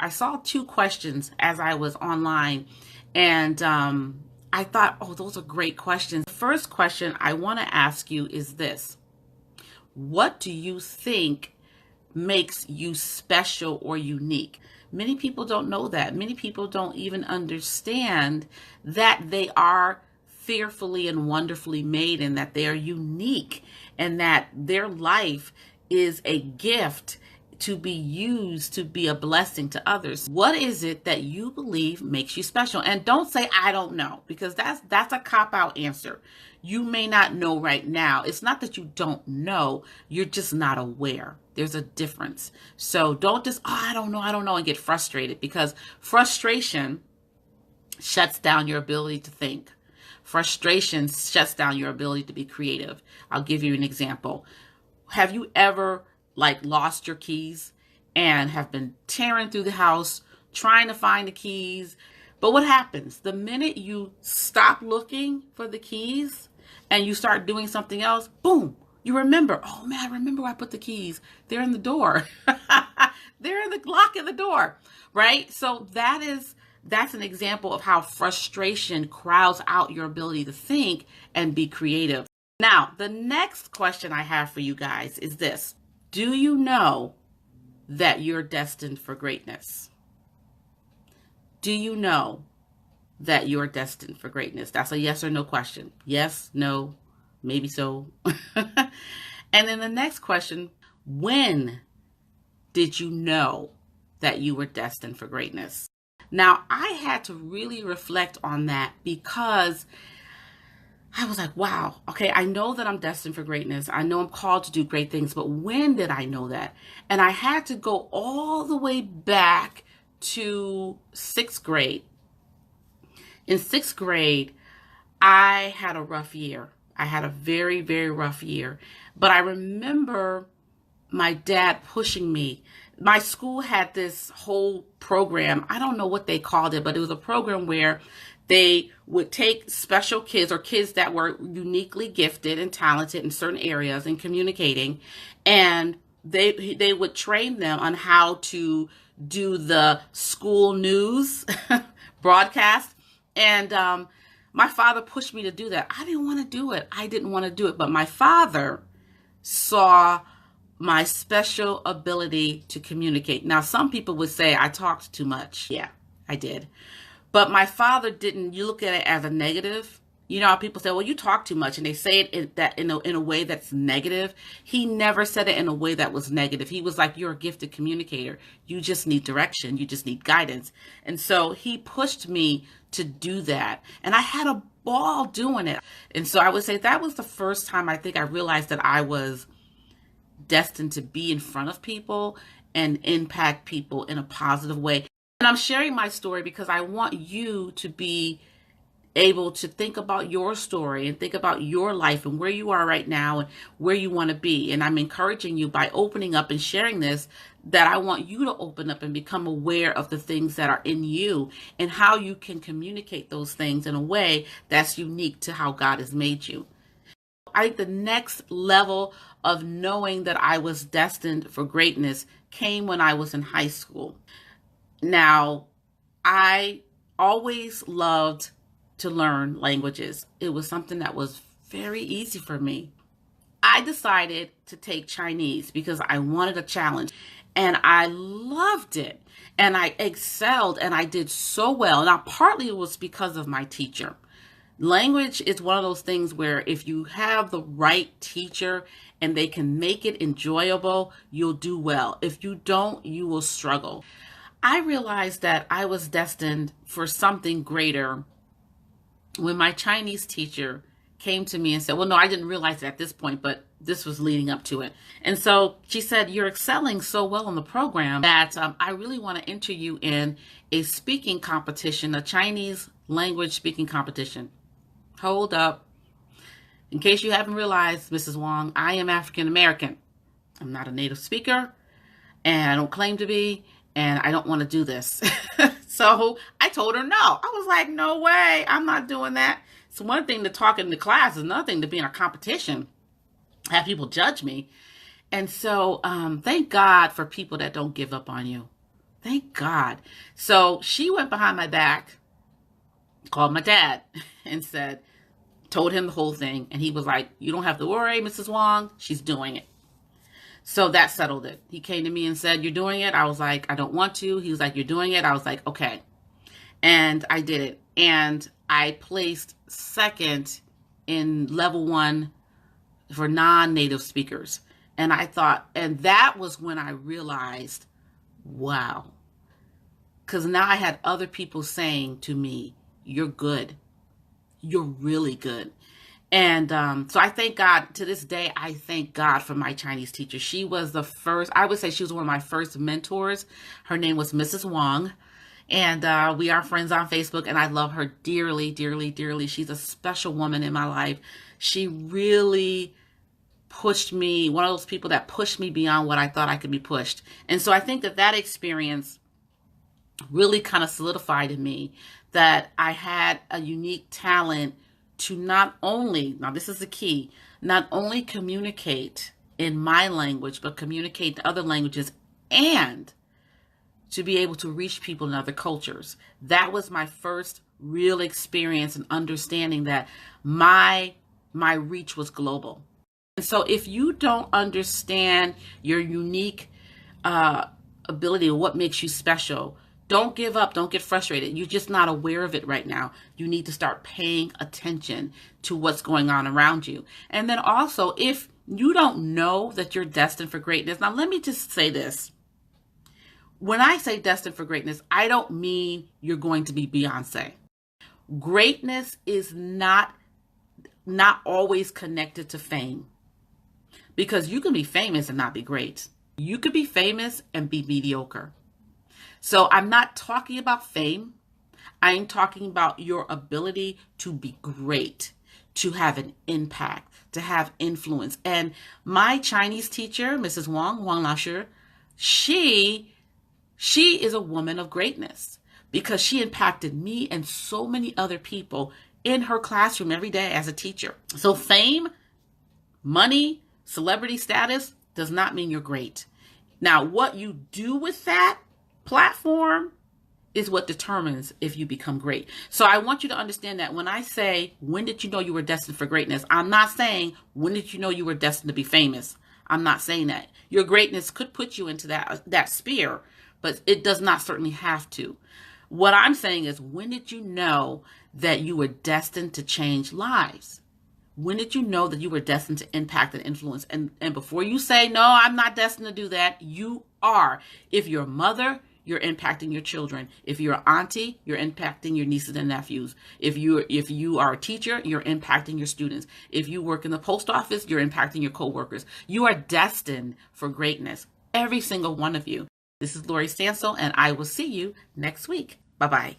I saw two questions as I was online, and I thought, oh, those are great questions. The first question I want to ask you is this: what do you think makes you special or unique? Many people don't know that. Many people don't even understand that they are fearfully and wonderfully made, and that they are unique, and that their life is a gift to be used to be a blessing to others. What is it that you believe makes you special? And don't say, I don't know, because that's a cop-out answer. You may not know right now. It's not that you don't know, you're just not aware. There's a difference. So don't just, oh, I don't know, and get frustrated, because frustration shuts down your ability to think. Frustration shuts down your ability to be creative. I'll give you an example. Have you ever lost your keys and have been tearing through the house trying to find the keys? But what happens? The minute you stop looking for the keys and you start doing something else, boom, you remember, oh man, I remember where I put the keys. They're in the door. They're in the lock in the door, right? So that's an example of how frustration crowds out your ability to think and be creative. Now, the next question I have for you guys is this: do you know that you're destined for greatness? Do you know that you're destined for greatness? That's a yes or no question. Yes, no, maybe so. And then the next question: when did you know that you were destined for greatness? Now, I had to really reflect on that, because I was like, wow, okay, I know that I'm destined for greatness. I know I'm called to do great things, but when did I know that? And I had to go all the way back to 6th grade. In 6th grade, I had a rough year. I had a very, very rough year. But I remember my dad pushing me. My school had this whole program. I don't know what they called it, but it was a program where they would take special kids, or kids that were uniquely gifted and talented in certain areas in communicating, and they would train them on how to do the school news broadcast. And my father pushed me to do that. I didn't want to do it. But my father saw my special ability to communicate. Now, some people would say I talked too much. Yeah, I did. But my father didn't. You look at it as a negative. You know how people say, well, you talk too much, and they say it in a way that's negative. He never said it in a way that was negative. He was like, you're a gifted communicator. You just need direction. You just need guidance. And so he pushed me to do that. And I had a ball doing it. And so I would say that was the first time I think I realized that I was destined to be in front of people and impact people in a positive way. And I'm sharing my story because I want you to be able to think about your story and think about your life and where you are right now and where you want to be. And I'm encouraging you, by opening up and sharing this, that I want you to open up and become aware of the things that are in you and how you can communicate those things in a way that's unique to how God has made you. I think the next level of knowing that I was destined for greatness came when I was in high school. Now, I always loved to learn languages. It was something that was very easy for me. I decided to take Chinese because I wanted a challenge, and I loved it, and I excelled, and I did so well. Now, partly it was because of my teacher. Language is one of those things where if you have the right teacher and they can make it enjoyable, you'll do well. If you don't, you will struggle. I realized that I was destined for something greater when my Chinese teacher came to me and said, well, no, I didn't realize it at this point, but this was leading up to it. And so she said, you're excelling so well in the program that I really want to enter you in a speaking competition, a Chinese language speaking competition. Hold up. In case you haven't realized, Mrs. Wong, I am African American. I'm not a native speaker, and I don't claim to be, and I don't want to do this. So I told her no. I was like, no way, I'm not doing that. It's one thing to talk in the class, it's another thing to be in a competition, have people judge me. And so thank God for people that don't give up on you. thank God. So she went behind my back, called my dad, and told him the whole thing. And he was like, you don't have to worry, Mrs. Wong. She's doing it. So that settled it. He came to me and said, you're doing it. I was like, I don't want to. He was like, you're doing it. I was like, okay. And I did it. And I placed second in level 1 for non-native speakers. And I thought, and that was when I realized, wow. Because now I had other people saying to me, you're good. You're really good. And so I thank God, to this day, I thank God for my Chinese teacher. She was the first, I would say she was one of my first mentors. Her name was Mrs. Wong. And we are friends on Facebook, and I love her dearly, dearly, dearly. She's a special woman in my life. She really pushed me, one of those people that pushed me beyond what I thought I could be pushed. And so I think that experience really kind of solidified in me that I had a unique talent to not only, now this is the key, not only communicate in my language, but communicate to other languages and to be able to reach people in other cultures. That was my first real experience in understanding that my reach was global. And so if you don't understand your unique ability or what makes you special, don't give up. Don't get frustrated. You're just not aware of it right now. You need to start paying attention to what's going on around you. And then also, if you don't know that you're destined for greatness, now let me just say this. When I say destined for greatness, I don't mean you're going to be Beyonce. Greatness is not always connected to fame, because you can be famous and not be great. You could be famous and be mediocre. So I'm not talking about fame. I'm talking about your ability to be great, to have an impact, to have influence. And my Chinese teacher, Mrs. Wong Lashi, she is a woman of greatness because she impacted me and so many other people in her classroom every day as a teacher. So fame, money, celebrity status does not mean you're great. Now, what you do with that platform is what determines if you become great. So I want you to understand that when I say, when did you know you were destined for greatness? I'm not saying, when did you know you were destined to be famous? I'm not saying that. Your greatness could put you into that sphere, but it does not certainly have to. What I'm saying is, when did you know that you were destined to change lives? When did you know that you were destined to impact and influence? And before you say, no, I'm not destined to do that, you are. If you're a mother, you're impacting your children. If you're an auntie, you're impacting your nieces and nephews. If you are a teacher, you're impacting your students. If you work in the post office, you're impacting your coworkers. You are destined for greatness, every single one of you. This is Lori Stansel, and I will see you next week. Bye-bye.